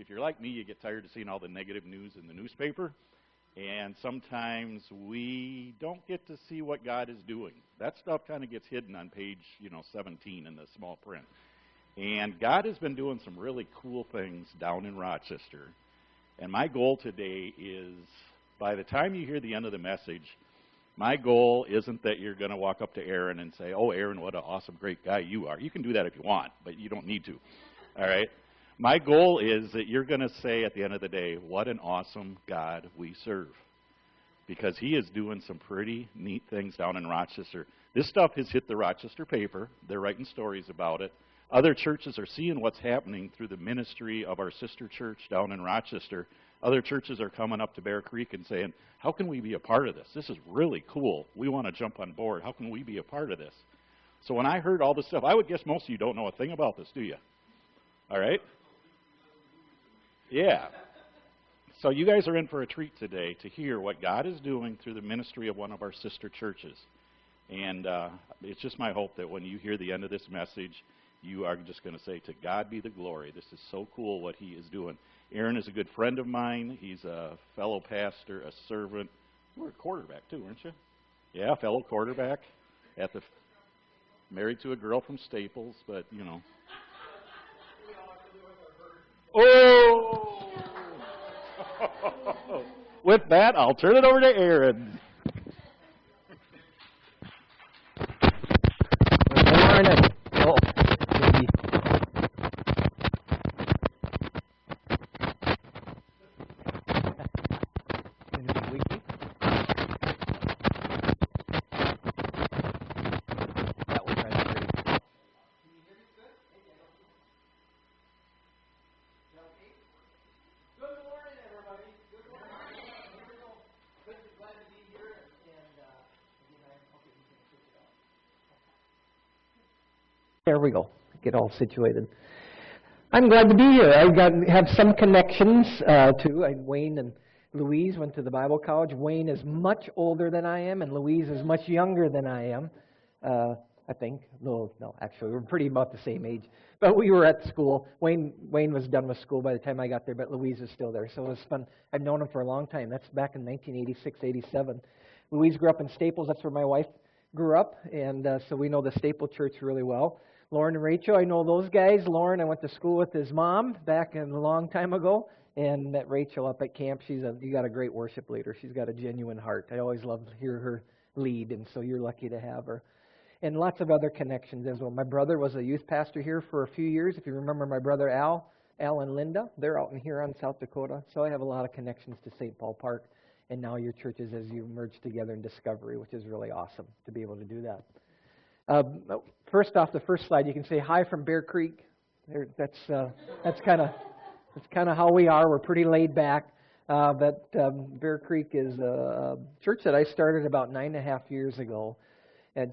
if you're like me, you get tired of seeing all the negative news in the newspaper. And sometimes we don't get to see what God is doing. That stuff kind of gets hidden on page, 17 in the small print. And God has been doing some really cool things down in Rochester. And my goal today is, by the time you hear the end of the message, my goal isn't that you're going to walk up to Aaron and say, "Oh, Aaron, what an awesome, great guy you are." You can do that if you want, but you don't need to. All right? My goal is that you're going to say at the end of the day, "What an awesome God we serve." Because he is doing some pretty neat things down in Rochester. This stuff has hit the Rochester paper. They're writing stories about it. Other churches are seeing what's happening through the ministry of our sister church down in Rochester. Other churches are coming up to Bear Creek and saying, "How can we be a part of this? This is really cool. We want to jump on board. How can we be a part of this?" So when I heard all this stuff, I would guess most of you don't know a thing about this, do you? All right? Yeah. So you guys are in for a treat today to hear what God is doing through the ministry of one of our sister churches. And it's just my hope that when you hear the end of this message, you are just going to say, "To God be the glory. This is so cool what he is doing." Aaron is a good friend of mine. He's a fellow pastor, a servant. You were a quarterback too, weren't you? Yeah, fellow quarterback. Married to a girl from Staples, but, Oh! With that, I'll turn it over to Aaron. Good morning. Oh, maybe. Going to be weekly? That was right. Great. Good morning, everybody. Good morning. Here we go. Good, glad to be here. And again, okay, you can switch it off. There we go. Get all situated. I'm glad to be here. Have some connections to Wayne and Louise went to the Bible college. Wayne is much older than I am, and Louise is much younger than I am. I think. No, actually, we're pretty about the same age. But we were at school. Wayne was done with school by the time I got there, but Louise is still there. So it was fun. I've known him for a long time. That's back in 1986, 87. Louise grew up in Staples. That's where my wife grew up, and so we know the Staple Church really well. Lauren and Rachel, I know those guys. Lauren, I went to school with his mom back a long time ago, and met Rachel up at camp. You got a great worship leader. She's got a genuine heart. I always love to hear her lead, and so you're lucky to have her. And lots of other connections as well. My brother was a youth pastor here for a few years. If you remember my brother Al and Linda, they're out in Huron, South Dakota. So I have a lot of connections to St. Paul Park, and now your churches as you merge together in Discovery, which is really awesome to be able to do that. First off, the first slide, you can say hi from Bear Creek. That's kind of how we are. We're pretty laid back. But Bear Creek is a church that I started about 9.5 years ago,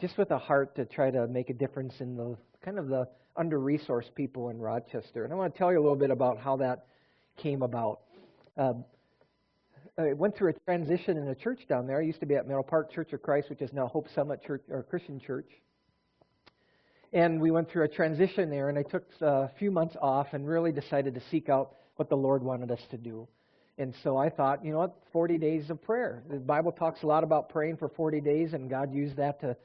just with a heart to try to make a difference in the kind of the under-resourced people in Rochester. And I want to tell you a little bit about how that came about. I went through a transition in a church down there. I used to be at Middle Park Church of Christ, which is now Hope Summit Church or Christian Church. And we went through a transition there, and I took a few months off and really decided to seek out what the Lord wanted us to do. And so I thought, 40 days of prayer. The Bible talks a lot about praying for 40 days, and God used that to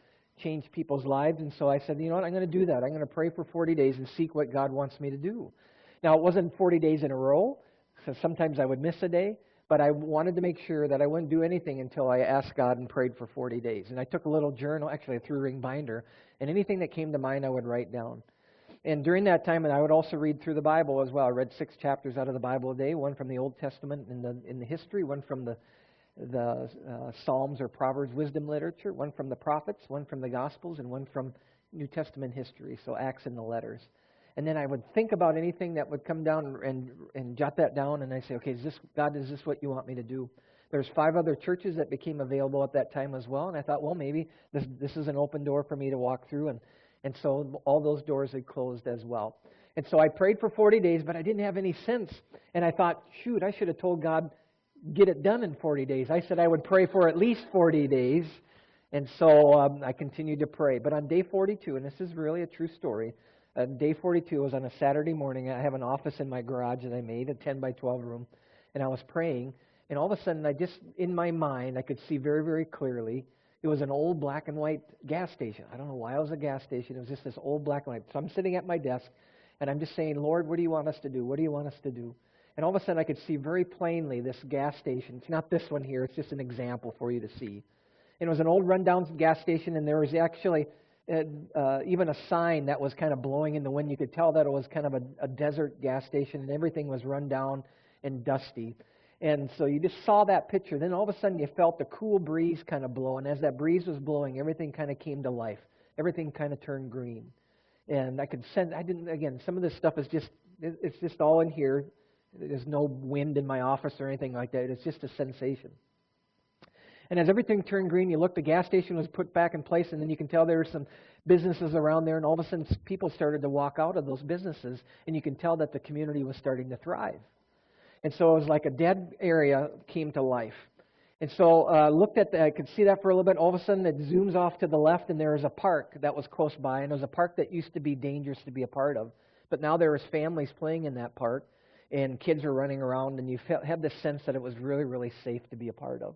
change people's lives. And so I said, I'm going to do that. I'm going to pray for 40 days and seek what God wants me to do. Now, it wasn't 40 days in a row, so sometimes I would miss a day. But I wanted to make sure that I wouldn't do anything until I asked God and prayed for 40 days. And I took a little journal, actually a 3-ring binder, and anything that came to mind I would write down. And during that time, and I would also read through the Bible as well. I read 6 chapters out of the Bible a day, one from the Old Testament in the history, one from the Psalms or Proverbs wisdom literature, one from the prophets, one from the Gospels, and one from New Testament history, so Acts and the letters. And then I would think about anything that would come down and jot that down, and I say, okay, God, is this what you want me to do? There's 5 other churches that became available at that time as well, and I thought, well, maybe this is an open door for me to walk through, and so all those doors had closed as well. And so I prayed for 40 days, but I didn't have any sense, and I thought, shoot, I should have told God, get it done in 40 days. I said I would pray for at least 40 days, and so I continued to pray. But on day 42, and this is really a true story, Day 42 was on a Saturday morning. I have an office in my garage that I made, a 10 by 12 room, and I was praying, and all of a sudden, in my mind, I could see very, very clearly, it was an old black and white gas station. I don't know why it was a gas station. It was just this old black and white. So I'm sitting at my desk, and I'm just saying, Lord, what do you want us to do? What do you want us to do? And all of a sudden, I could see very plainly this gas station. It's not this one here. It's just an example for you to see. And it was an old rundown gas station, and there was actually even a sign that was kind of blowing in the wind. You could tell that it was kind of a desert gas station, and everything was run down and dusty. And so you just saw that picture. Then all of a sudden you felt the cool breeze kind of blow. And as that breeze was blowing, everything kind of came to life. Everything kind of turned green. And I could sense, some of this stuff is it's just all in here. There's no wind in my office or anything like that. It's just a sensation. And as everything turned green, you look, the gas station was put back in place, and then you can tell there were some businesses around there, and all of a sudden people started to walk out of those businesses, and you can tell that the community was starting to thrive. And so it was like a dead area came to life. And so I could see that for a little bit. All of a sudden it zooms off to the left, and there was a park that was close by, and it was a park that used to be dangerous to be a part of. But now there was families playing in that park, and kids were running around, and you had this sense that it was really, really safe to be a part of.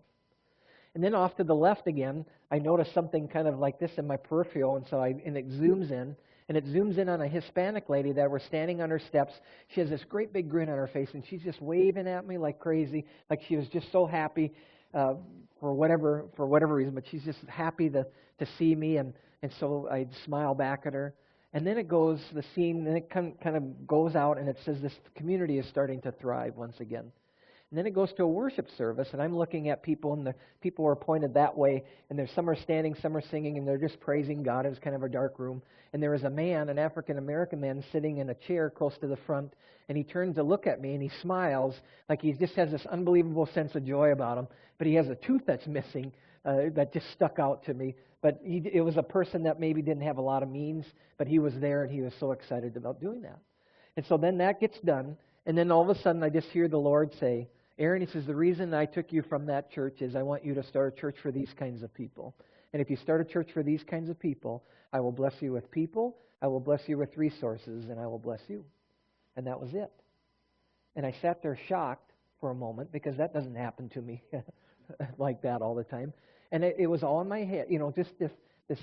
And then off to the left again, I noticed something kind of like this in my peripheral, and it zooms in. And it zooms in on a Hispanic lady that was standing on her steps. She has this great big grin on her face, and she's just waving at me like crazy, like she was just so happy for whatever reason. But she's just happy to see me, and so I smile back at her. And then the scene, and it kind of goes out, and it says this community is starting to thrive once again. And then it goes to a worship service, and I'm looking at people, and the people are pointed that way, and some are standing, some are singing, and they're just praising God. It was kind of a dark room. And there was a man, an African-American man, sitting in a chair close to the front, and he turns to look at me, and he smiles, like he just has this unbelievable sense of joy about him. But he has a tooth that's missing that just stuck out to me. But it was a person that maybe didn't have a lot of means, but he was there, and he was so excited about doing that. And so then that gets done, and then all of a sudden I just hear the Lord say, Aaron, he says, the reason I took you from that church is I want you to start a church for these kinds of people. And if you start a church for these kinds of people, I will bless you with people, I will bless you with resources, and I will bless you. And that was it. And I sat there shocked for a moment, because that doesn't happen to me like that all the time. And it was all in my head, just this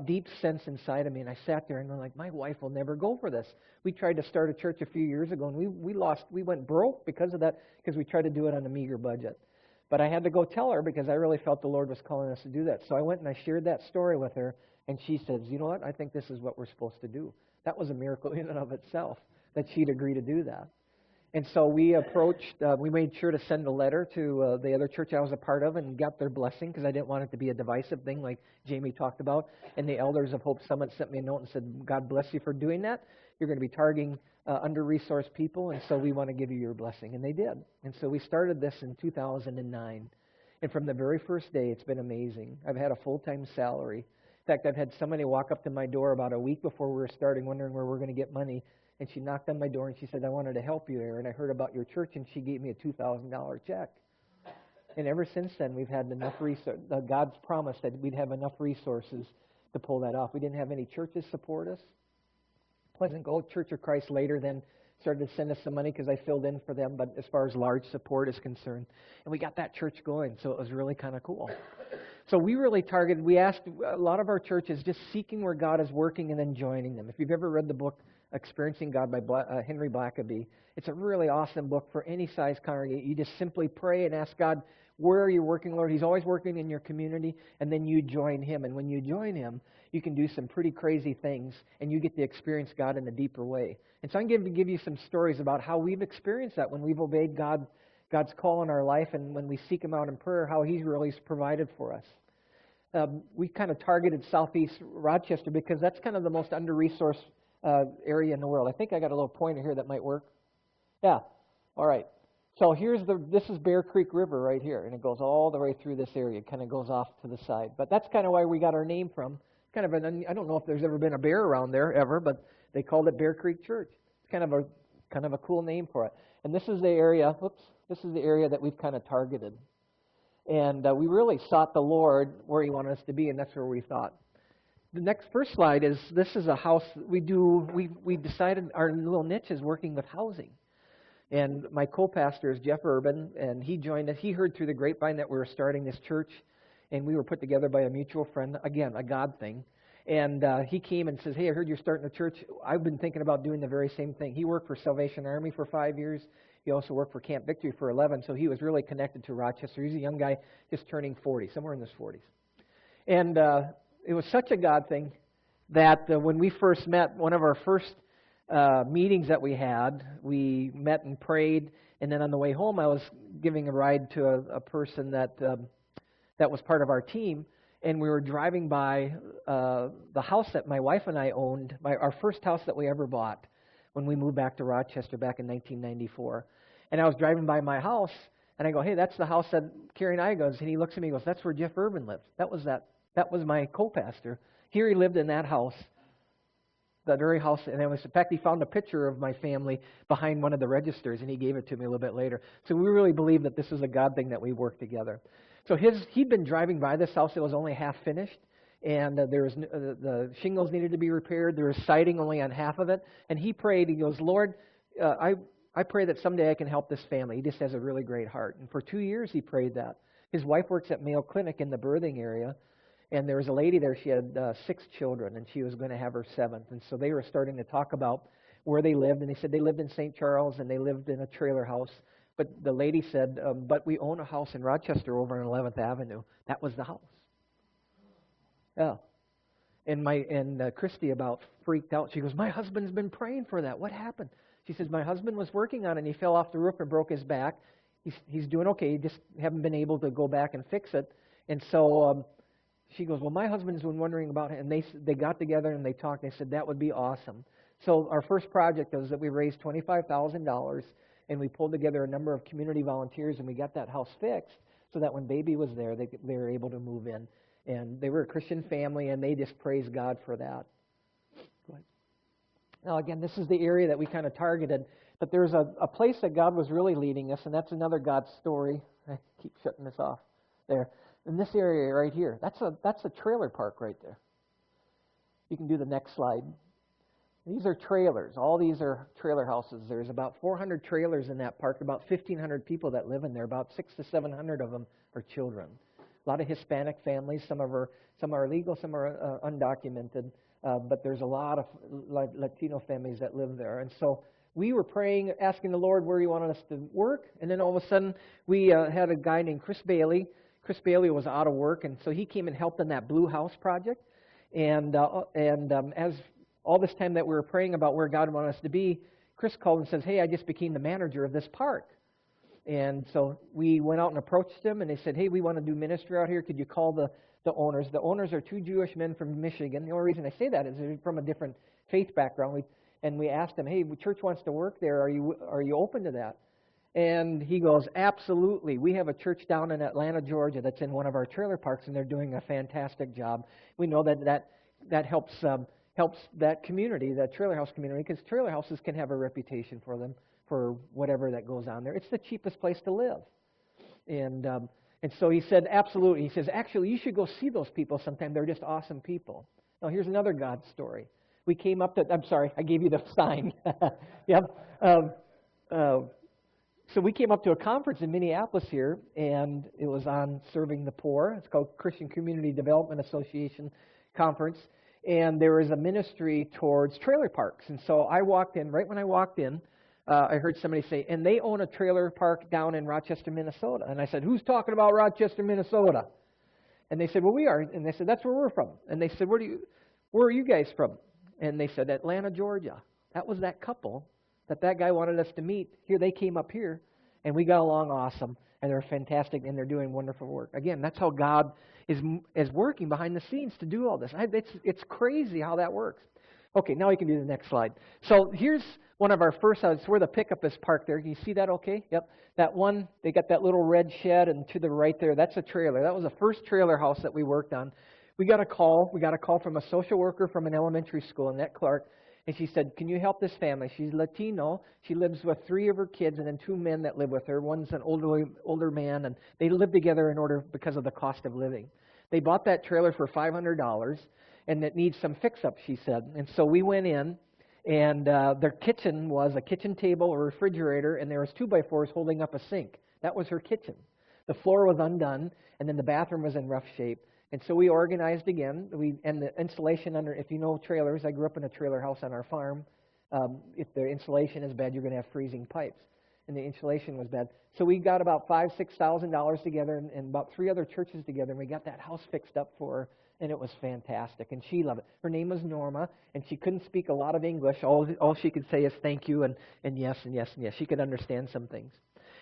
deep sense inside of me. And I sat there and I'm like, my wife will never go for this. We tried to start a church a few years ago, and we went broke because of that, because we tried to do it on a meager budget. But I had to go tell her, because I really felt the Lord was calling us to do that. So I went and I shared that story with her, and she says, you know what, I think this is what we're supposed to do. That was a miracle in and of itself, that she'd agree to do that. And so we we made sure to send a letter to the other church I was a part of, and got their blessing, because I didn't want it to be a divisive thing like Jamie talked about. And the elders of Hope Summit sent me a note and said, God bless you for doing that. You're going to be targeting under-resourced people, and so we want to give you your blessing. And they did. And so we started this in 2009. And from the very first day, it's been amazing. I've had a full-time salary. In fact, I've had somebody walk up to my door about a week before we were starting, wondering where we're going to get money. And she knocked on my door and she said, I wanted to help you, Aaron. I heard about your church, and she gave me a $2,000 check. And ever since then, we've had enough resources. God's promised that we'd have enough resources to pull that off. We didn't have any churches support us. Pleasant Grove Church of Christ later then started to send us some money, because I filled in for them, but as far as large support is concerned. And we got that church going, so it was really kind of cool. So we asked a lot of our churches just seeking where God is working and then joining them. If you've ever read the book Experiencing God by Henry Blackaby, it's a really awesome book for any size congregation. You just simply pray and ask God, where are you working, Lord? He's always working in your community, and then you join Him. And when you join Him, you can do some pretty crazy things, and you get to experience God in a deeper way. And so I'm going to give you some stories about how we've experienced that when we've obeyed God's call in our life, and when we seek Him out in prayer, how He's really provided for us. We kind of targeted Southeast Rochester because that's kind of the most under-resourced area in the world. I think I got a little pointer here that might work. Yeah. All right. So this is Bear Creek River right here, and it goes all the way through this area. It kind of goes off to the side. But that's kind of why we got our name from. I don't know if there's ever been a bear around there ever, but they called it Bear Creek Church. It's kind of a cool name for it. And this is the area. This is the area that we've kind of targeted. And we really sought the Lord where He wanted us to be, and that's where we thought. The first slide is, this is a house we decided our little niche is working with housing. And my co-pastor is Jeff Urban, and he joined us. He heard through the grapevine that we were starting this church, and we were put together by a mutual friend, again, a God thing. And he came and says, hey, I heard you're starting a church. I've been thinking about doing the very same thing. He worked for Salvation Army for 5 years. He also worked for Camp Victory for 11, so he was really connected to Rochester. He's a young guy just turning 40, somewhere in his 40s. And it was such a God thing that when we first met, one of our first meetings that we met and prayed, and then on the way home I was giving a ride to a person that was part of our team, and we were driving by the house that my wife and I owned, our first house that we ever bought when we moved back to Rochester back in 1994. And I was driving by my house, and I go, hey, that's the house that Carrie and I goes, and he looks at me and goes, that's where Jeff Urban lives. That was my co-pastor. Here he lived in that house, that very house. And in fact, he found a picture of my family behind one of the registers, and he gave it to me a little bit later. So we really believe that this is a God thing that we work together. So he'd been driving by this house. It was only half finished, and the shingles needed to be repaired. There was siding only on half of it. And he prayed. He goes, Lord, I pray that someday I can help this family. He just has a really great heart. And for 2 years he prayed that. His wife works at Mayo Clinic in the birthing area, and there was a lady there. She had 6 children, and she was going to have her 7th. And so they were starting to talk about where they lived, and they said they lived in St. Charles, and they lived in a trailer house. But the lady said, but we own a house in Rochester over on 11th Avenue. That was the house. Yeah. And Christy about freaked out. She goes, my husband's been praying for that. What happened? She says, my husband was working on it, and he fell off the roof and broke his back. He's doing okay. He just haven't been able to go back and fix it. And so she goes, well, my husband's been wondering about it. And they got together and they talked. They said, that would be awesome. So our first project was that we raised $25,000, and we pulled together a number of community volunteers, and we got that house fixed so that when baby was there, they were able to move in. And they were a Christian family, and they just praised God for that. Go ahead. Now, again, this is the area that we kind of targeted, but there's a place that God was really leading us, and that's another God story. I keep shutting this off there. In this area right here, that's a trailer park right there. You can do the next slide. These are trailers. All these are trailer houses. There's about 400 trailers in that park, about 1,500 people that live in there. About 600 to 700 of them are children. A lot of Hispanic families. Some are legal, some are undocumented. But there's a lot of Latino families that live there. And so we were praying, asking the Lord where He wanted us to work. And then all of a sudden, we had a guy named Chris Bailey. Chris Bailey was out of work, and so he came and helped in that Blue House project. And as all this time that we were praying about where God wanted us to be, Chris called and says, hey, I just became the manager of this park. And so we went out and approached him, and they said, hey, we want to do ministry out here. Could you call the owners? The owners are 2 Jewish men from Michigan. The only reason I say that is they're from a different faith background. And we asked them, hey, the church wants to work there. Are you open to that? And he goes, absolutely. We have a church down in Atlanta, Georgia that's in one of our trailer parks, and they're doing a fantastic job. We know that helps that community, that trailer house community, because trailer houses can have a reputation for them for whatever that goes on there. It's the cheapest place to live. And so he said, absolutely. He says, actually, you should go see those people sometime. They're just awesome people. Now, here's another God story. We came up to, I'm sorry, I gave you the sign. Yep. So we came up to a conference in Minneapolis here, and it was on serving the poor. It's called Christian Community Development Association Conference. And there was a ministry towards trailer parks. And so I walked in, right when I walked in, I heard somebody say, and they own a trailer park down in Rochester, Minnesota. And I said, who's talking about Rochester, Minnesota? And they said, well, we are. And they said, that's where we're from. And they said, where are you guys from? And they said, Atlanta, Georgia. That was that couple that guy wanted us to meet. Here, they came up here, and we got along awesome. And they're fantastic, and they're doing wonderful work. Again, that's how God is working behind the scenes to do all this. It's crazy how that works. Okay, now we can do the next slide. So here's one of our first houses where the pickup is parked there. Can you see that okay? Yep. That one, they got that little red shed, and to the right there, that's a trailer. That was the first trailer house that we worked on. We got a call from a social worker from an elementary school, Annette Clark, and she said, can you help this family? She's Latino. She lives with 3 of her kids and then 2 men that live with her. One's an older man, and they live together because of the cost of living. They bought that trailer for $500, and it needs some fix-up, she said. And so we went in, and their kitchen was a kitchen table, a refrigerator, and there was 2x4s holding up a sink. That was her kitchen. The floor was undone, and then the bathroom was in rough shape. And so we organized again. And the insulation under, if you know trailers, I grew up in a trailer house on our farm. If the insulation is bad, you're going to have freezing pipes. And the insulation was bad. So we got about $5,000-$6,000 together and about 3 other churches together, and we got that house fixed up for her, and it was fantastic. And she loved it. Her name was Norma, and she couldn't speak a lot of English. All she could say is thank you and yes and yes and yes. She could understand some things.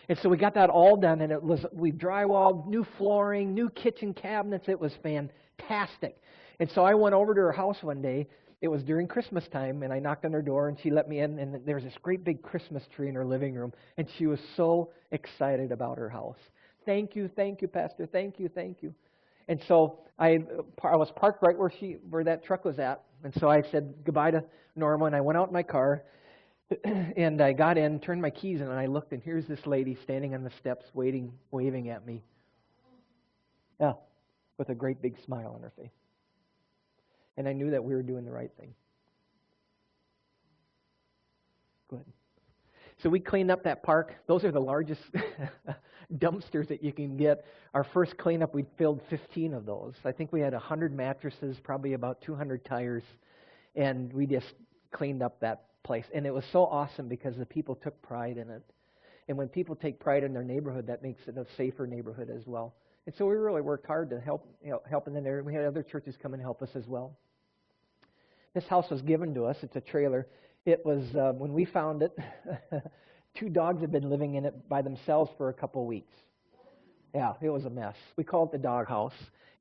And so we got that all done, and we drywalled, new flooring, new kitchen cabinets. It was fantastic. And so I went over to her house one day. It was during Christmas time, and I knocked on her door, and she let me in, and there was this great big Christmas tree in her living room, and she was so excited about her house. Thank you, Pastor. Thank you, thank you. And so I was parked right where that truck was at, and so I said goodbye to Norma, and I went out in my car, and I got in, turned my keys in, and I looked, and here's this lady standing on the steps waving at me. Yeah, with a great big smile on her face. And I knew that we were doing the right thing. Go ahead. So we cleaned up that park. Those are the largest dumpsters that you can get. Our first cleanup, we filled 15 of those. I think we had 100 mattresses, probably about 200 tires, and we just cleaned up that place. And it was so awesome because the people took pride in it. And when people take pride in their neighborhood, that makes it a safer neighborhood as well. And so we really worked hard to help in that area. We had other churches come and help us as well. This house was given to us. It's a trailer. It was, when we found it, 2 dogs had been living in it by themselves for a couple weeks. Yeah, it was a mess. We call it the dog house.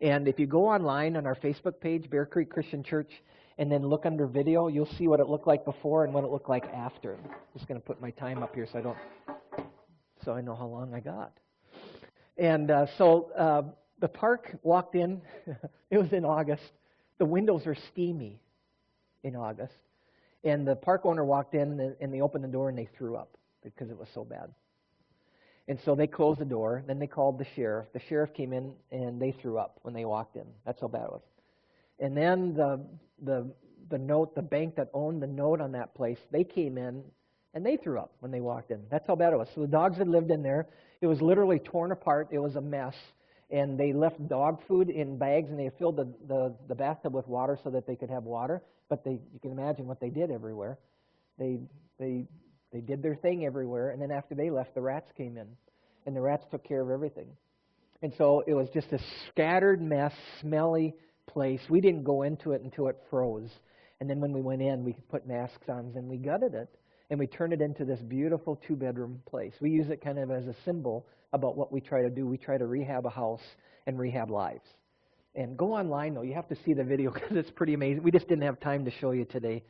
And if you go online on our Facebook page, Bear Creek Christian Church, and then look under video, you'll see what it looked like before and what it looked like after. I'm just going to put my time up here so I know how long I got. And so the park walked in. It was in August. The windows are steamy in August. And the park owner walked in, and they opened the door, and they threw up because it was so bad. And so they closed the door. Then they called the sheriff. The sheriff came in, and they threw up when they walked in. That's how bad it was. And then the bank that owned the note on that place, they came in, and they threw up when they walked in. That's how bad it was. So the dogs had lived in there. It was literally torn apart. It was a mess. And they left dog food in bags, and they filled the bathtub with water so that they could have water. But you can imagine what they did everywhere. They did their thing everywhere, and then after they left, the rats came in, and the rats took care of everything. And so it was just a scattered mess, smelly place. We didn't go into it until it froze. And then when we went in, we put masks on, and we gutted it, and we turned it into this beautiful 2-bedroom place. We use it kind of as a symbol about what we try to do. We try to rehab a house and rehab lives. And go online, though. You have to see the video because it's pretty amazing. We just didn't have time to show you today,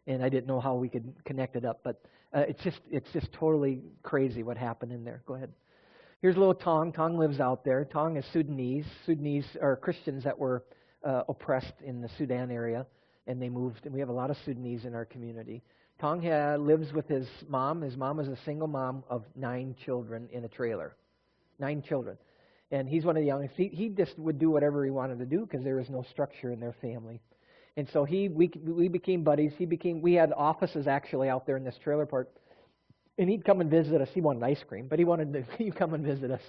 and I didn't know how we could connect it up. But it's just totally crazy what happened in there. Go ahead. Here's little Tong. Tong lives out there. Tong is Sudanese. Sudanese are Christians that were oppressed in the Sudan area, and they moved. And we have a lot of Sudanese in our community. Tong lives with his mom. His mom is a single mom of 9 children in a trailer. 9 children. And he's one of the youngest. He just would do whatever he wanted to do because there was no structure in their family. And so we became buddies. We had offices actually out there in this trailer park. And he'd come and visit us. He wanted ice cream, but he'd come and visit us.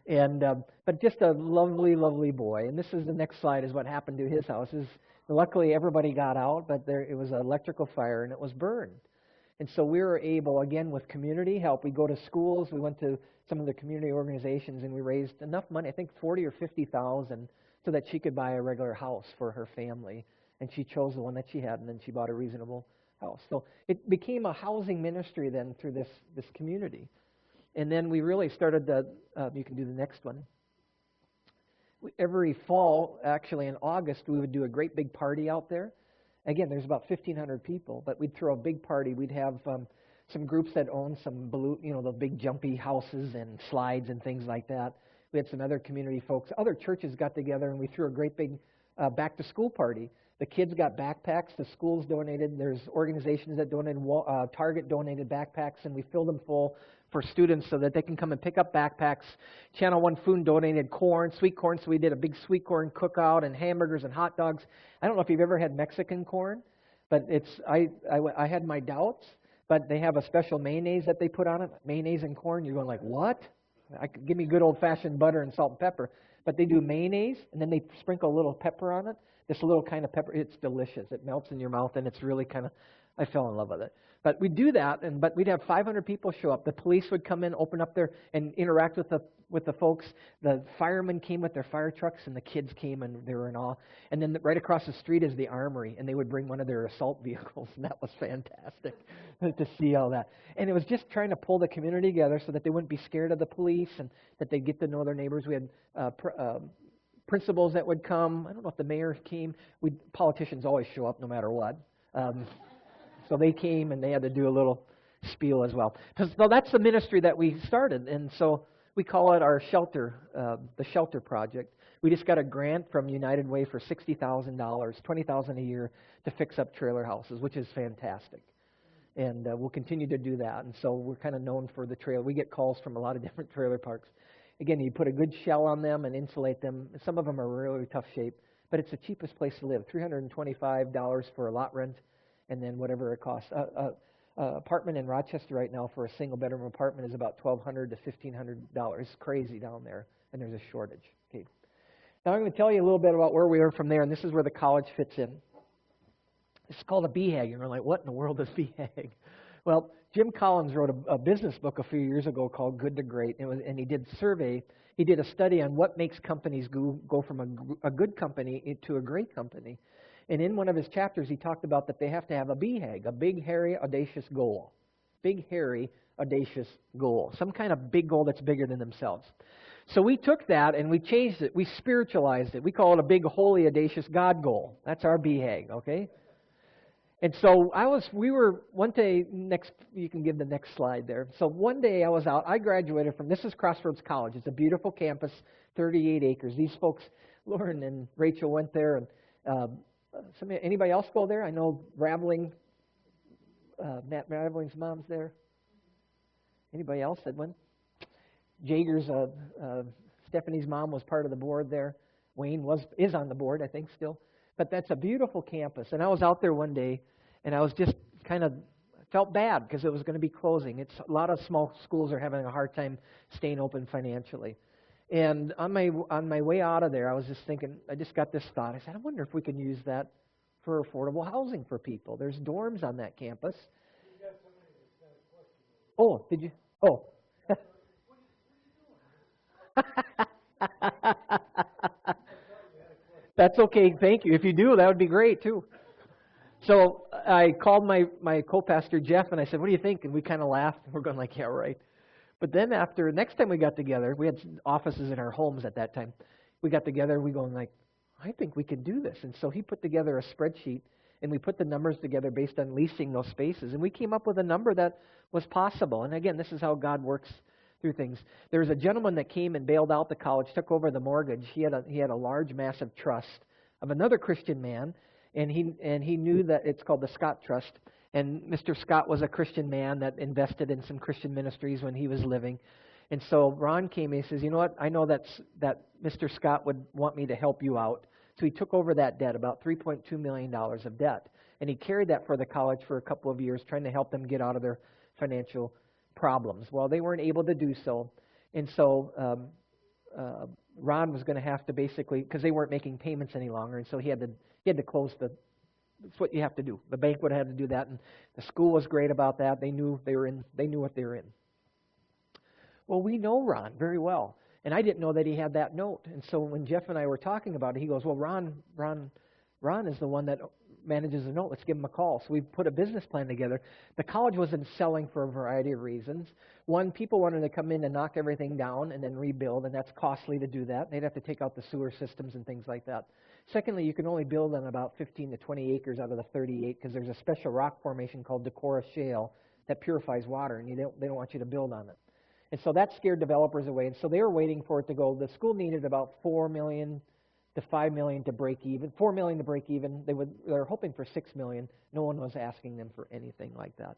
And but just a lovely, lovely boy. And this is the next slide is what happened to his house. Luckily, everybody got out, but it was an electrical fire, and it was burned. And so we were able, again, with community help, we go to schools, we went to some of the community organizations, and we raised enough money, I think $40,000 or $50,000, so that she could buy a regular house for her family. And she chose the one that she had, and then she bought a reasonable house. So it became a housing ministry then through this community. And then we really started you can do the next one. Every fall, actually in August, we would do a great big party out there. Again, there's about 1,500 people, but we'd throw a big party. We'd have some groups that owned some the big jumpy houses and slides and things like that. We had some other community folks. Other churches got together, and we threw a great big back-to-school party. The kids got backpacks. The schools donated. There's organizations that donated. Target donated backpacks, and we filled them full for students so that they can come and pick up backpacks. Channel 1 Food donated corn, sweet corn, so we did a big sweet corn cookout and hamburgers and hot dogs. I don't know if you've ever had Mexican corn, but I had my doubts, but they have a special mayonnaise that they put on it, mayonnaise and corn. You're going like, what? Give me good old-fashioned butter and salt and pepper. But they do mayonnaise, and then they sprinkle a little pepper on it. This little kind of pepper, it's delicious. It melts in your mouth, and it's really kind of, I fell in love with it. But we'd do that, but we'd have 500 people show up. The police would come in, open up there, and interact with the folks. The firemen came with their fire trucks, and the kids came, and they were in awe. And then right across the street is the armory, and they would bring one of their assault vehicles, and that was fantastic to see all that. And it was just trying to pull the community together so that they wouldn't be scared of the police, and that they'd get to know their neighbors. We had principals that would come. I don't know if the mayor came. Politicians always show up no matter what. So they came, and they had to do a little spiel as well. So that's the ministry that we started, and so we call it our shelter, the Shelter Project. We just got a grant from United Way for $60,000, $20,000 a year to fix up trailer houses, which is fantastic. And we'll continue to do that. And so we're kind of known for the trailer. We get calls from a lot of different trailer parks. Again, you put a good shell on them and insulate them. Some of them are really tough shape, but it's the cheapest place to live. $325 for a lot rent, and then whatever it costs. Apartment in Rochester right now for a single-bedroom apartment is about $1,200 to $1,500. It's crazy down there, and there's a shortage. Okay. Now I'm going to tell you a little bit about where we are from there, and this is where the college fits in. It's called a BHAG, and you're like, what in the world is BHAG? Well, Jim Collins wrote a business book a few years ago called Good to Great, and he did a study on what makes companies go from a good company to a great company. And in one of his chapters, he talked about that they have to have a BHAG, a big, hairy, audacious goal. Big, hairy, audacious goal. Some kind of big goal that's bigger than themselves. So we took that and we changed it. We spiritualized it. We call it a big, holy, audacious God goal. That's our BHAG, okay? And so one day, you can give the next slide there. So one day I was out. I graduated this is Crossroads College. It's a beautiful campus, 38 acres. These folks, Lauren and Rachel, went there, and anybody else go there? I know Matt Raveling's mom's there. Anybody else that went? Jager's, Stephanie's mom was part of the board there. Wayne is on the board, I think, still. But that's a beautiful campus. And I was out there one day, and I was just felt bad because it was going to be closing. A lot of small schools are having a hard time staying open financially. And on my way out of there, I was just thinking, I just got this thought. I said, I wonder if we can use that for affordable housing for people. There's dorms on that campus. You got somebody that's got a question. Oh, did you? Oh. That's okay. Thank you. If you do, that would be great, too. So I called my co-pastor, Jeff, and I said, what do you think? And we kind of laughed. We're going like, yeah, right. But then next time we got together, we had offices in our homes at that time. We got together, we going like, I think we could do this. And so he put together a spreadsheet, and we put the numbers together based on leasing those spaces. And we came up with a number that was possible. And again, this is how God works through things. There was a gentleman that came and bailed out the college, took over the mortgage. He had a large, massive trust of another Christian man, and he knew that it's called the Scott Trust. And Mr. Scott was a Christian man that invested in some Christian ministries when he was living. And so Ron came and he says, you know what, I know that Mr. Scott would want me to help you out. So he took over that debt, about $3.2 million of debt. And he carried that for the college for a couple of years, trying to help them get out of their financial problems. Well, they weren't able to do so. And so Ron was going to have to basically, because they weren't making payments any longer, and so he had to close that's what you have to do. The bank would have had to do that, and the school was great about that. They knew what they were in. Well, we know Ron very well, and I didn't know that he had that note. And so when Jeff and I were talking about it, he goes, well, Ron is the one that manages the note. Let's give him a call. So we put a business plan together. The college wasn't selling for a variety of reasons. One, people wanted to come in and knock everything down and then rebuild, and that's costly to do that. They'd have to take out the sewer systems and things like that. Secondly, you can only build on about 15 to 20 acres out of the 38 because there's a special rock formation called Decorah Shale that purifies water, and they don't want you to build on it. And so that scared developers away, and so they were waiting for it to go. The school needed about $4 million to $5 million to break even, $4 million to break even. They were hoping for $6 million. No one was asking them for anything like that.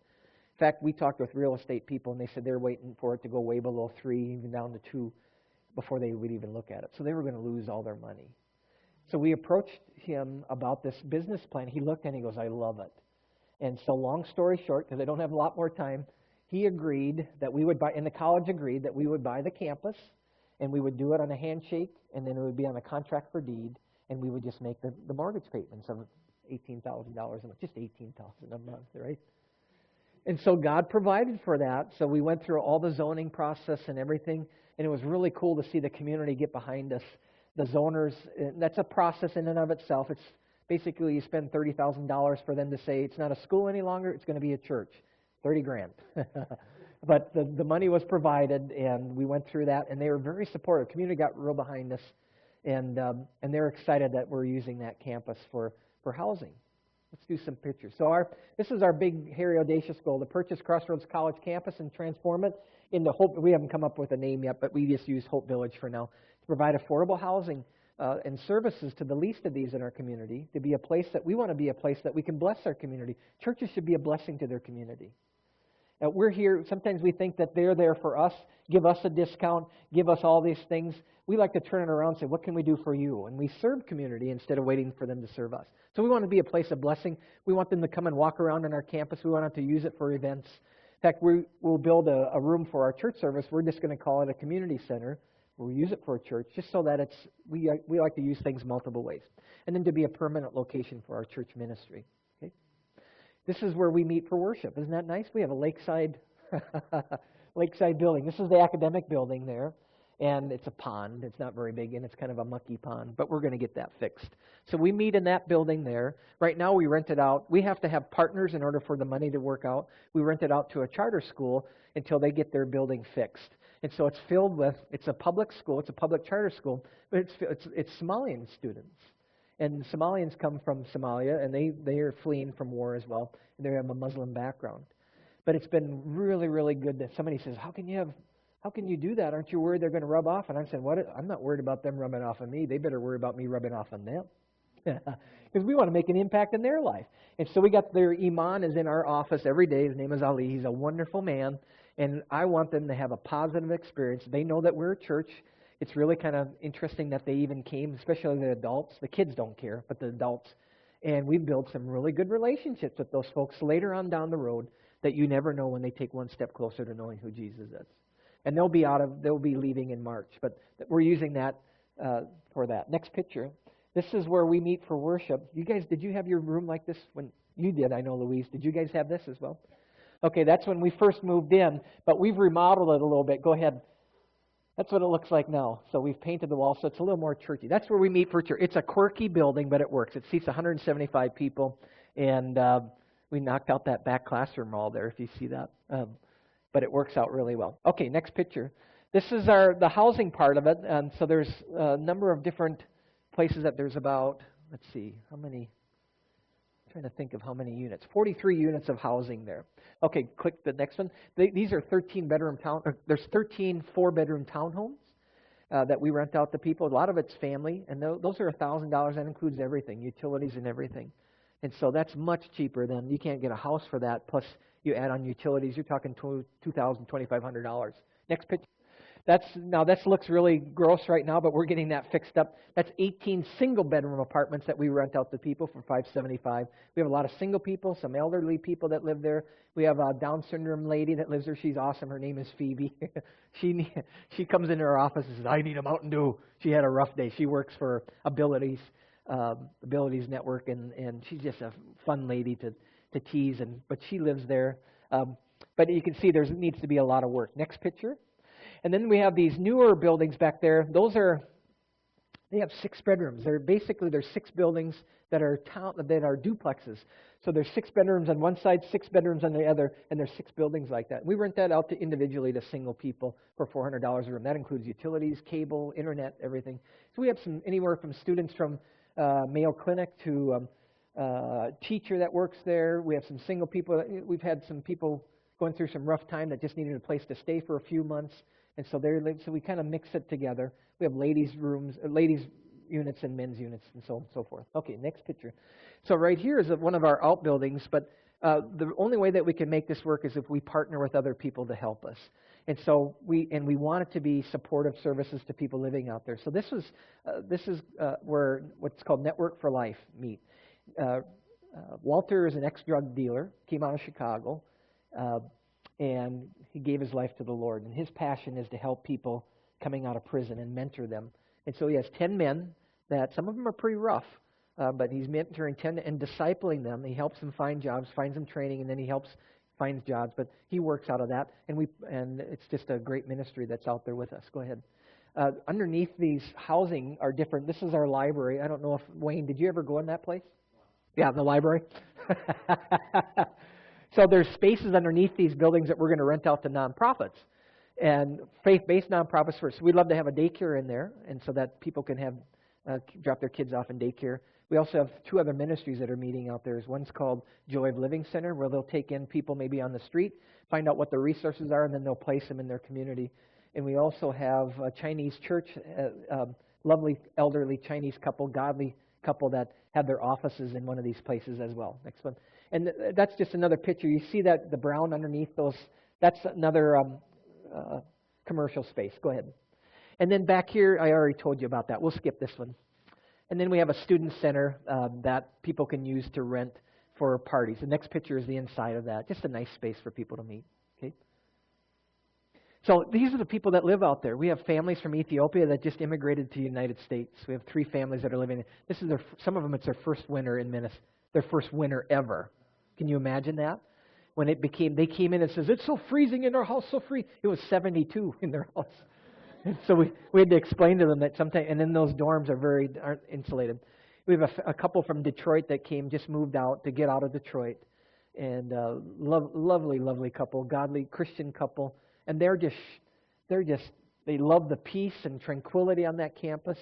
In fact, we talked with real estate people, and they said they're waiting for it to go way below 3, even down to 2, before they would even look at it. So they were going to lose all their money. So we approached him about this business plan. He looked and he goes, I love it. And so long story short, because I don't have a lot more time, he agreed that we would buy, and the college agreed that we would buy the campus, and we would do it on a handshake, and then it would be on a contract for deed, and we would just make the mortgage payments of $18,000 a month, just $18,000 a month, right? And so God provided for that. So we went through all the zoning process and everything, and it was really cool to see the community get behind us. The zoners, that's a process in and of itself. It's basically you spend $30,000 for them to say it's not a school any longer, it's going to be a church. 30 grand. But the money was provided, and we went through that, and they were very supportive. The community got real behind us, and they're excited that we're using that campus for housing. Let's do some pictures. So this is our big, hairy, audacious goal, to purchase Crossroads College campus and transform it into Hope. We haven't come up with a name yet, but we just use Hope Village for now. To provide affordable housing and services to the least of these in our community, to be a place that we want to be a place that we can bless our community. Churches should be a blessing to their community. We're here, sometimes we think that they're there for us, give us a discount, give us all these things. We like to turn it around and say, what can we do for you? And we serve community instead of waiting for them to serve us. So we want to be a place of blessing. We want them to come and walk around on our campus. We want them to use it for events. In fact, we'll build a room for our church service. We're just going to call it a community center. We'll use it for a church, just so that we like to use things multiple ways. And then to be a permanent location for our church ministry. Okay? This is where we meet for worship. Isn't that nice? We have a lakeside building. This is the academic building there, and it's a pond. It's not very big, and it's kind of a mucky pond, but we're going to get that fixed. So we meet in that building there. Right now we rent it out. We have to have partners in order for the money to work out. We rent it out to a charter school until they get their building fixed. And so it's filled with, it's a public school, it's a public charter school, but it's Somalian students. And Somalians come from Somalia, and they are fleeing from war as well, and they have a Muslim background. But it's been really, really good that somebody says, how can you do that? Aren't you worried they're going to rub off? And I'm saying, I'm not worried about them rubbing off on me. They better worry about me rubbing off on them. Because we want to make an impact in their life. And so we got their imam is in our office every day. His name is Ali. He's a wonderful man. And I want them to have a positive experience. They know that we're a church. It's really kind of interesting that they even came, especially the adults. The kids don't care, but the adults. And we've built some really good relationships with those folks later on down the road that you never know when they take one step closer to knowing who Jesus is. And they'll be leaving in March. But we're using that for that. Next picture. This is where we meet for worship. You guys, did you have your room like this when you did? I know, Louise. Did you guys have this as well? Okay, that's when we first moved in, but we've remodeled it a little bit. Go ahead. That's what it looks like now. So we've painted the wall, so it's a little more churchy. That's where we meet for church. It's a quirky building, but it works. It seats 175 people, and we knocked out that back classroom wall there, if you see that. But it works out really well. Okay, next picture. This is the housing part of it, and so there's a number of different places that there's about, let's see, how many? I'm trying to think of how many units. 43 units of housing there. Okay, click the next one. These are 13-bedroom there's 13 4-bedroom townhomes that we rent out to people. A lot of it's family, and those are $1,000. That includes everything, utilities and everything. And so that's much cheaper than, you can't get a house for that. Plus, you add on utilities, you're talking $2,000, $2,500. Next picture. Now this looks really gross right now, but we're getting that fixed up. That's 18 single-bedroom apartments that we rent out to people for $575. We have a lot of single people, some elderly people that live there. We have a Down syndrome lady that lives there. She's awesome. Her name is Phoebe. She comes into our office and says, I need a Mountain Dew. She had a rough day. She works for Abilities Network, and she's just a fun lady to tease. But she lives there. But you can see there needs to be a lot of work. Next picture. And then we have these newer buildings back there. They have 6 bedrooms. There's 6 buildings that are duplexes. So there's 6 bedrooms on one side, 6 bedrooms on the other, and there's 6 buildings like that. We rent that out individually to single people for $400 a room. That includes utilities, cable, internet, everything. So we have anywhere from students from Mayo Clinic to a teacher that works there. We have some single people. We've had some people going through some rough time that just needed a place to stay for a few months. And so we kind of mix it together. We have ladies' rooms, ladies' units and men's units and so on and so forth. Okay, next picture. So right here is one of our outbuildings, but the only way that we can make this work is if we partner with other people to help us. And so we want it to be supportive services to people living out there. So this is where what's called Network for Life meet. Walter is an ex-drug dealer, came out of Chicago, and he gave his life to the Lord. And his passion is to help people coming out of prison and mentor them. And so he has 10 men that some of them are pretty rough, but he's mentoring 10 and discipling them. He helps them find jobs, finds them training, and then he finds jobs. But he works out of that, and it's just a great ministry that's out there with us. Go ahead. Underneath these housing are different. This is our library. I don't know if, Wayne, did you ever go in that place? Yeah, the library. So there's spaces underneath these buildings that we're going to rent out to nonprofits. And faith-based nonprofits first. We'd love to have a daycare in there, and so that people can have drop their kids off in daycare. We also have 2 other ministries that are meeting out there. One's called Joy of Living Center, where they'll take in people maybe on the street, find out what their resources are, and then they'll place them in their community. And we also have a Chinese church, lovely elderly Chinese couple, godly couple that have their offices in one of these places as well. Next one. And that's just another picture. You see that the brown underneath those, that's another commercial space. Go ahead. And then back here, I already told you about that. We'll skip this one. And then we have a student center that people can use to rent for parties. The next picture is the inside of that. Just a nice space for people to meet. Okay. So these are the people that live out there. We have families from Ethiopia that just immigrated to the United States. We have 3 families that are living. This is some of them. It's their first winter in Minnesota. Their first winter ever. Can you imagine that? When they came in and says, "It's so freezing in our house, so free." It was 72 in their house. And so we had to explain to them that sometimes, and then those dorms aren't insulated. We have a couple from Detroit that just moved out to get out of Detroit, and lovely couple, godly Christian couple, and they love the peace and tranquility on that campus,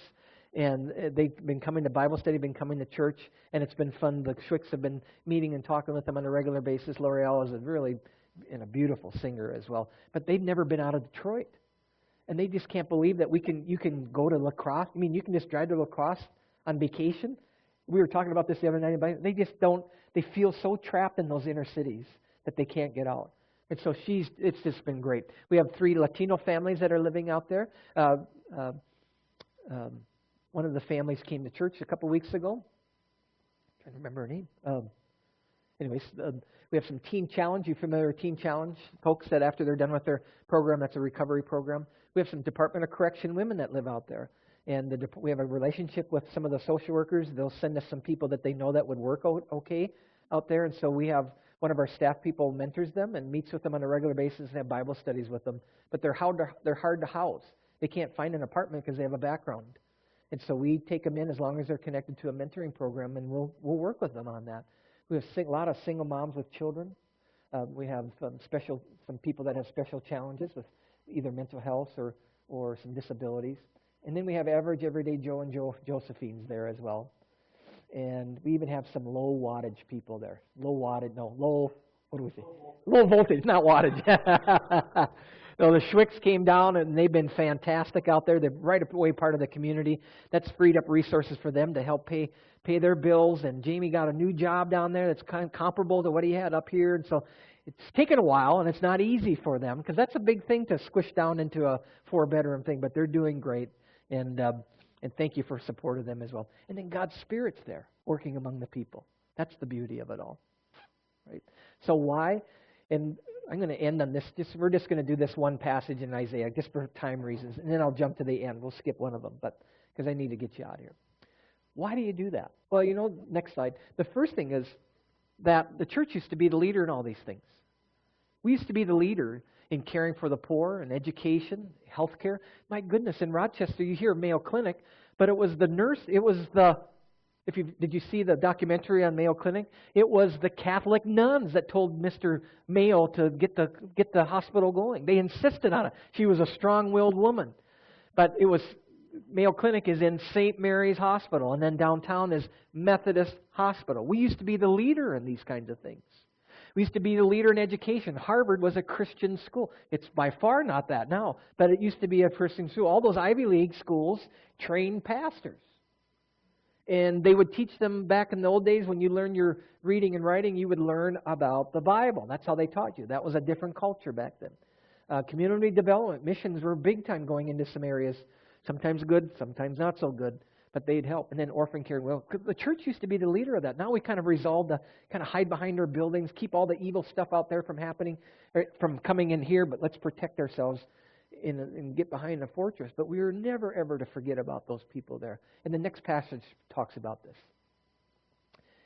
and they've been coming to Bible study, been coming to church, and it's been fun. The Schwicks have been meeting and talking with them on a regular basis. L'Oreal is a beautiful singer as well, but they've never been out of Detroit. And they just can't believe that you can go to La Crosse. I mean, you can just drive to La Crosse on vacation. We were talking about this the other night. They just they feel so trapped in those inner cities that they can't get out. And so it's just been great. We have 3 Latino families that are living out there. One of the families came to church a couple weeks ago. I'm trying to remember her name. We have some Teen Challenge. You familiar with Teen Challenge? Folks that after they're done with their program, that's a recovery program. We have some Department of Correction women that live out there. And we have a relationship with some of the social workers. They'll send us some people that they know that would work okay out there. And so we have one of our staff people mentors them and meets with them on a regular basis and have Bible studies with them. But they're hard to house. They can't find an apartment because they have a background. And so we take them in as long as they're connected to a mentoring program, and we'll work with them on that. We have a lot of single moms with children. We have some people that have special challenges with either mental health or some disabilities. And then we have average everyday Joe and Josephines there as well. And we even have some low wattage people there. What do we say? Low voltage, not wattage. So the Schwicks came down, and they've been fantastic out there. They're right away part of the community. That's freed up resources for them to help pay their bills. And Jamie got a new job down there that's kind of comparable to what he had up here. And so it's taken a while, and it's not easy for them because that's a big thing to squish down into a 4-bedroom thing. But they're doing great, and thank you for support of them as well. And then God's Spirit's there working among the people. That's the beauty of it all, right? So why? And I'm going to end on this. We're just going to do this one passage in Isaiah, just for time reasons, and then I'll jump to the end. We'll skip one of them, but because I need to get you out of here. Why do you do that? Well, next slide. The first thing is that the church used to be the leader in all these things. We used to be the leader in caring for the poor and education, healthcare. My goodness, in Rochester, you hear Mayo Clinic, but it was the nurse. It was did you see the documentary on Mayo Clinic? It was the Catholic nuns that told Mr. Mayo to get the hospital going. They insisted on it. She was a strong-willed woman. But Mayo Clinic is in St. Mary's Hospital, and then downtown is Methodist Hospital. We used to be the leader in these kinds of things. We used to be the leader in education. Harvard was a Christian school. It's by far not that now, but it used to be a Christian school. All those Ivy League schools trained pastors. And they would teach them back in the old days when you learned your reading and writing, you would learn about the Bible. That's how they taught you. That was a different culture back then. Community development, missions were big time going into some areas, sometimes good, sometimes not so good, but they'd help. And then orphan care, well, the church used to be the leader of that. Now we kind of resolved to kind of hide behind our buildings, keep all the evil stuff out there from happening, or from coming in here, but let's protect ourselves and get behind the fortress. But we were never, ever to forget about those people there. And the next passage talks about this.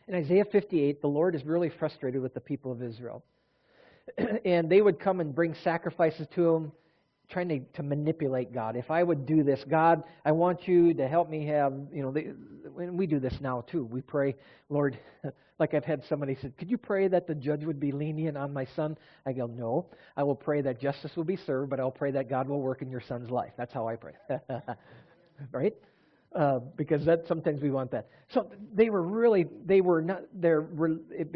In Isaiah 58, the Lord is really frustrated with the people of Israel. And they would come and bring sacrifices to him, trying to manipulate God. If I would do this, God, I want you to help me have, and we do this now too. We pray, Lord, like I've had somebody say, could you pray that the judge would be lenient on my son? I go, no. I will pray that justice will be served, but I'll pray that God will work in your son's life. That's how I pray. Right? Because sometimes we want that. So it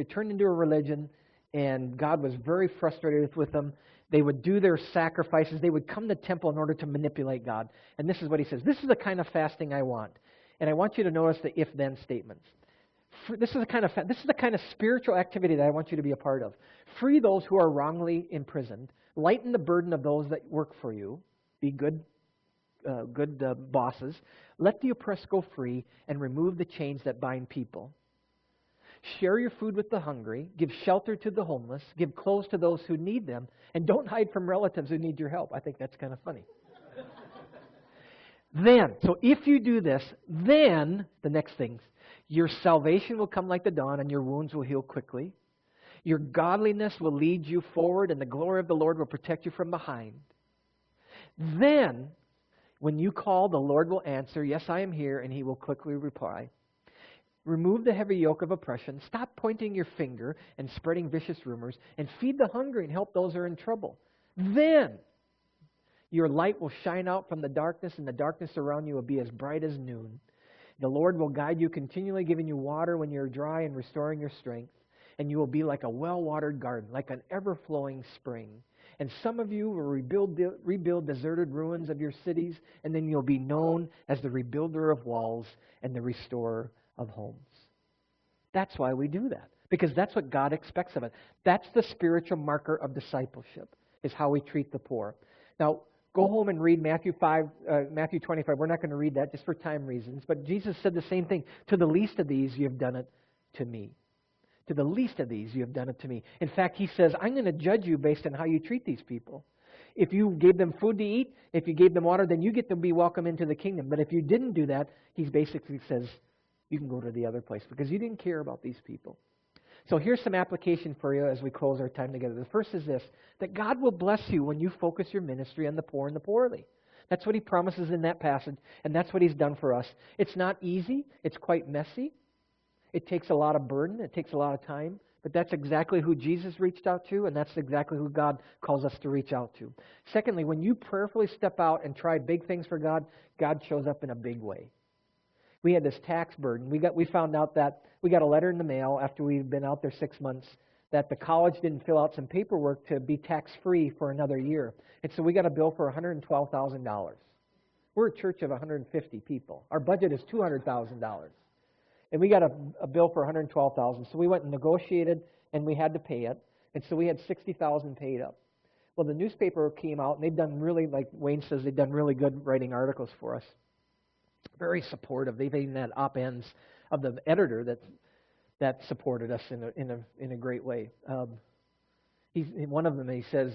turned into a religion, and God was very frustrated with them. They would do their sacrifices. They would come to the temple in order to manipulate God. And this is what he says. This is the kind of fasting I want. And I want you to notice the if-then statements. This is the kind of spiritual activity that I want you to be a part of. Free those who are wrongly imprisoned. Lighten the burden of those that work for you. Be good bosses. Let the oppressed go free and remove the chains that bind people. Share your food with the hungry. Give shelter to the homeless. Give clothes to those who need them. And don't hide from relatives who need your help. I think that's kind of funny. So if you do this, then the next things, your salvation will come like the dawn and your wounds will heal quickly. Your godliness will lead you forward and the glory of the Lord will protect you from behind. Then, when you call, the Lord will answer, yes, I am here, and he will quickly reply. Remove the heavy yoke of oppression. Stop pointing your finger and spreading vicious rumors, and feed the hungry and help those who are in trouble. Then your light will shine out from the darkness, and the darkness around you will be as bright as noon. The Lord will guide you continually, giving you water when you're dry and restoring your strength. And you will be like a well-watered garden, like an ever-flowing spring. And some of you will rebuild deserted ruins of your cities, and then you'll be known as the rebuilder of walls and the restorer of homes. That's why we do that, because that's what God expects of it. That's the spiritual marker of discipleship, is how we treat the poor. Now, go home and read Matthew 25. We're not going to read that just for time reasons, but Jesus said the same thing. To the least of these, you have done it to me. To the least of these, you have done it to me. In fact, he says, I'm going to judge you based on how you treat these people. If you gave them food to eat, if you gave them water, then you get to be welcome into the kingdom. But if you didn't do that, he basically says, you can go to the other place because you didn't care about these people. So here's some application for you as we close our time together. The first is this, that God will bless you when you focus your ministry on the poor and the poorly. That's what he promises in that passage, and that's what he's done for us. It's not easy. It's quite messy. It takes a lot of burden. It takes a lot of time. But that's exactly who Jesus reached out to, and that's exactly who God calls us to reach out to. Secondly, when you prayerfully step out and try big things for God, God shows up in a big way. We had this tax burden. We found out that we got a letter in the mail after we'd been out there 6 months that the college didn't fill out some paperwork to be tax-free for another year. And so we got a bill for $112,000. We're a church of 150 people. Our budget is $200,000. And we got a bill for $112,000. So we went and negotiated, and we had to pay it. And so we had $60,000 paid up. Well, the newspaper came out, and they've done really, like Wayne says, they've done really good writing articles for us. Very supportive. They've even had op-eds of the editor that supported us in a great way. One of them, he says,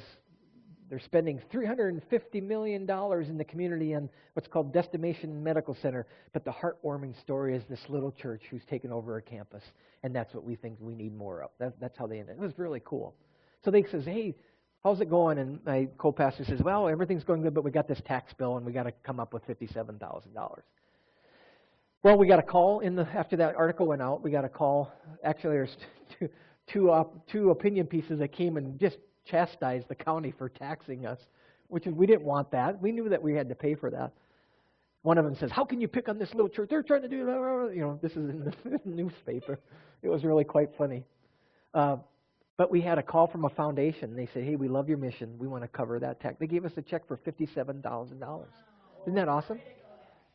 they're spending $350 million in the community on what's called Destination Medical Center. But the heartwarming story is this little church who's taken over a campus. And that's what we think we need more of. That's how they ended. It was really cool. So they says, hey, how's it going? And my co-pastor says, well, everything's going good, but we got this tax bill, and we got to come up with $57,000. Well, we got a call after that article went out. We got a call. Actually, there's two opinion pieces that came and just chastised the county for taxing us, we didn't want that. We knew that we had to pay for that. One of them says, how can you pick on this little church? They're trying to do that. This is in the newspaper. It was really quite funny. But we had a call from a foundation. They said, hey, we love your mission. We want to cover that tax. They gave us a check for $57,000. Isn't that awesome?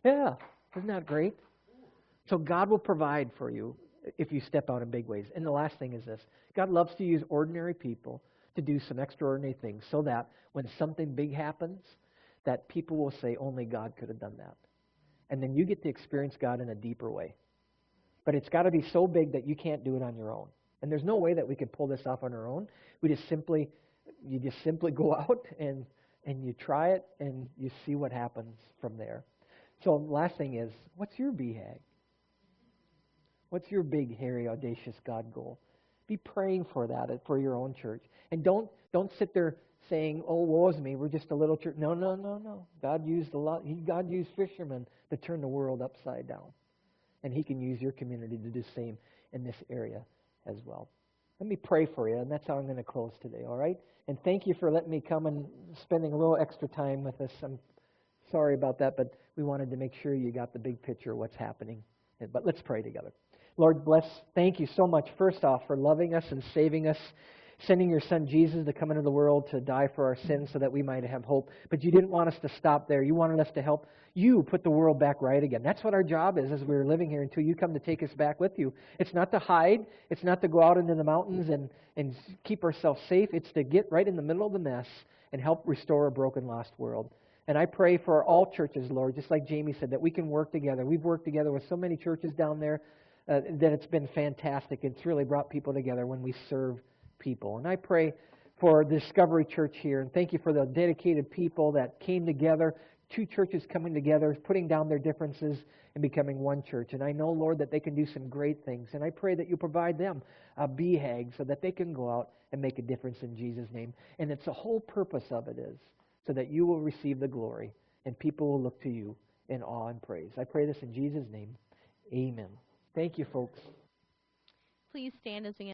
Yeah. Isn't that great? So God will provide for you if you step out in big ways. And the last thing is this. God loves to use ordinary people to do some extraordinary things so that when something big happens, that people will say, only God could have done that. And then you get to experience God in a deeper way. But it's got to be so big that you can't do it on your own. And there's no way that we can pull this off on our own. You just simply go out and you try it and you see what happens from there. So the last thing is, what's your BHAG? What's your big, hairy, audacious God goal? Be praying for that for your own church. And don't sit there saying, oh, woe is me, we're just a little church. No. God used fishermen to turn the world upside down. And He can use your community to do the same in this area as well. Let me pray for you, and that's how I'm going to close today, all right? And thank you for letting me come and spending a little extra time with us. I'm sorry about that, but we wanted to make sure you got the big picture of what's happening. But let's pray together. Lord, thank you so much, first off, for loving us and saving us, sending your Son Jesus to come into the world to die for our sins so that we might have hope. But you didn't want us to stop there. You wanted us to help you put the world back right again. That's what our job is as we're living here until you come to take us back with you. It's not to hide. It's not to go out into the mountains and keep ourselves safe. It's to get right in the middle of the mess and help restore a broken, lost world. And I pray for all churches, Lord, just like Jamie said, that we can work together. We've worked together with so many churches down there that it's been fantastic. It's really brought people together when we serve people. And I pray for Discovery Church here, and thank you for the dedicated people that came together, two churches coming together, putting down their differences and becoming one church. And I know, Lord, that they can do some great things. And I pray that you provide them a BHAG so that they can go out and make a difference in Jesus' name. And it's the whole purpose of it is so that you will receive the glory and people will look to you in awe and praise. I pray this in Jesus' name. Amen. Thank you, folks. Please stand as we